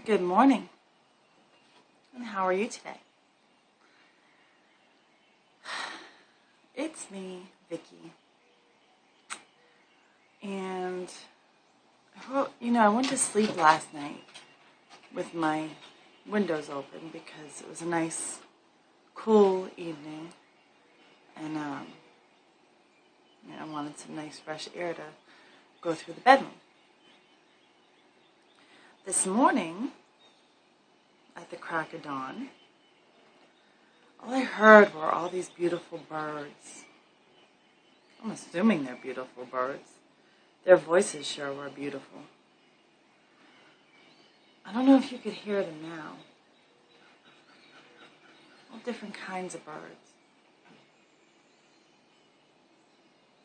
Good morning, and how are you today? It's me, Vicky, and I went to sleep last night with my windows open because it was a nice, cool evening, and I wanted some nice fresh air to go through the bedroom. This morning, at the crack of dawn, all I heard were all these beautiful birds. I'm assuming they're beautiful birds. Their voices sure were beautiful. I don't know if you could hear them now. All different kinds of birds.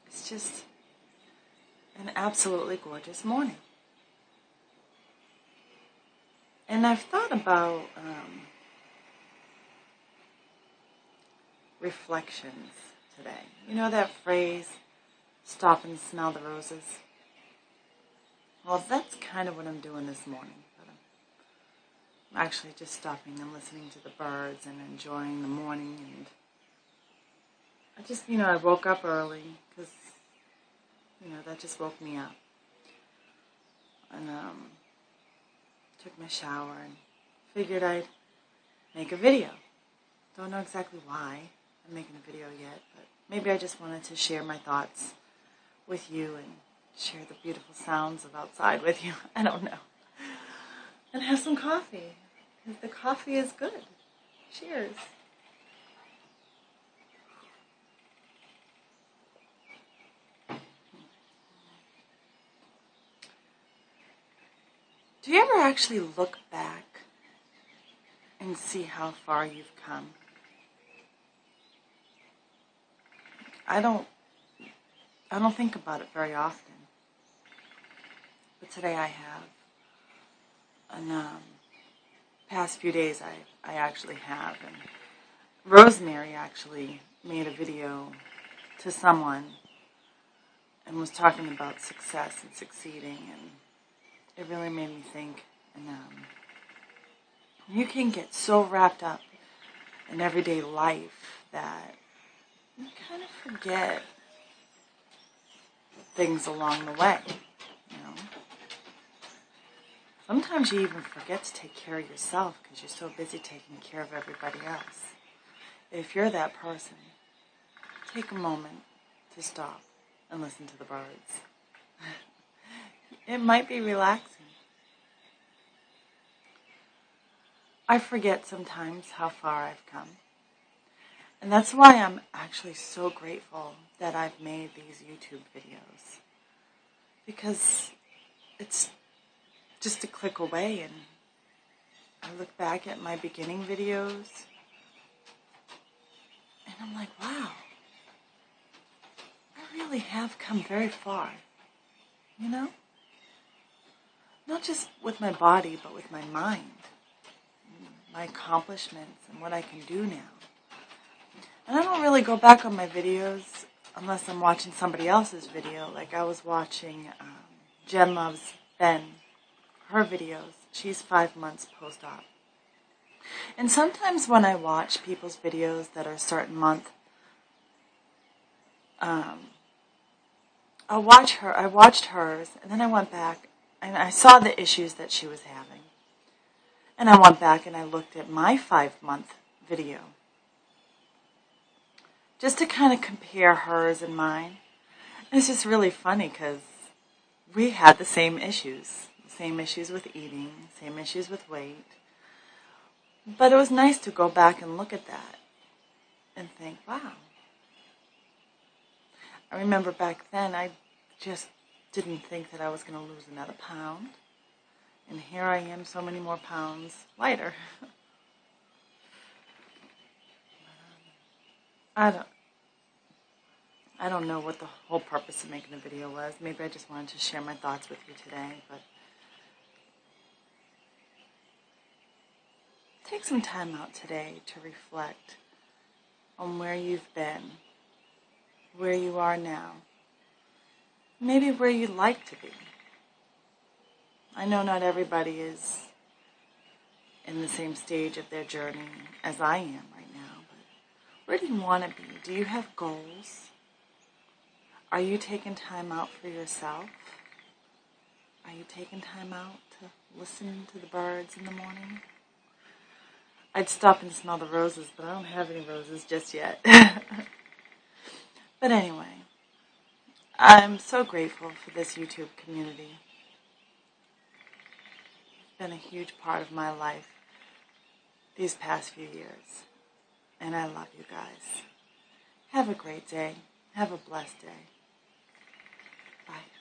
It's just an absolutely gorgeous morning. And I've thought about reflections today. You know that phrase, stop and smell the roses? Well, that's kind of what I'm doing this morning. But I'm actually just stopping and listening to the birds and enjoying the morning. And I woke up early because, that just woke me up. And took my shower and figured I'd make a video. Don't know exactly why I'm making a video yet, but maybe I just wanted to share my thoughts with you and share the beautiful sounds of outside with you. I don't know. And have some coffee, because the coffee is good. Cheers. Do you ever actually look back and see how far you've come? I don't think about it very often, but today I have. And past few days I actually have. And Rosemary actually made a video to someone and was talking about success and succeeding, and it really made me think. And you can get so wrapped up in everyday life that you kind of forget things along the way, Sometimes you even forget to take care of yourself because you're so busy taking care of everybody else. If you're that person, take a moment to stop and listen to the birds. It might be relaxing. I forget sometimes how far I've come. And that's why I'm actually so grateful that I've made these YouTube videos. Because it's just a click away, and I look back at my beginning videos and I'm like, wow, I really have come very far, Not just with my body, but with my mind, my accomplishments and what I can do now. And I don't really go back on my videos unless I'm watching somebody else's video. Like I was watching Jen Loves Ben, her videos. She's 5 months post-op. And sometimes when I watch people's videos that are a certain month, I watched hers, and then I went back and I saw the issues that she was having. And I went back and I looked at my 5-month video, just to kind of compare hers and mine. And it's just really funny because we had the same issues. Same issues with eating, same issues with weight. But it was nice to go back and look at that and think, wow. I remember back then I just didn't think that I was going to lose another pound. And here I am, so many more pounds lighter. I don't know what the whole purpose of making the video was. Maybe I just wanted to share my thoughts with you today, but take some time out today to reflect on where you've been, where you are now, maybe where you'd like to be. I know not everybody is in the same stage of their journey as I am right now. But where do you want to be? Do you have goals? Are you taking time out for yourself? Are you taking time out to listen to the birds in the morning? I'd stop and smell the roses, but I don't have any roses just yet. But anyway, I'm so grateful for this YouTube community. It's been a huge part of my life these past few years. And I love you guys. Have a great day. Have a blessed day. Bye.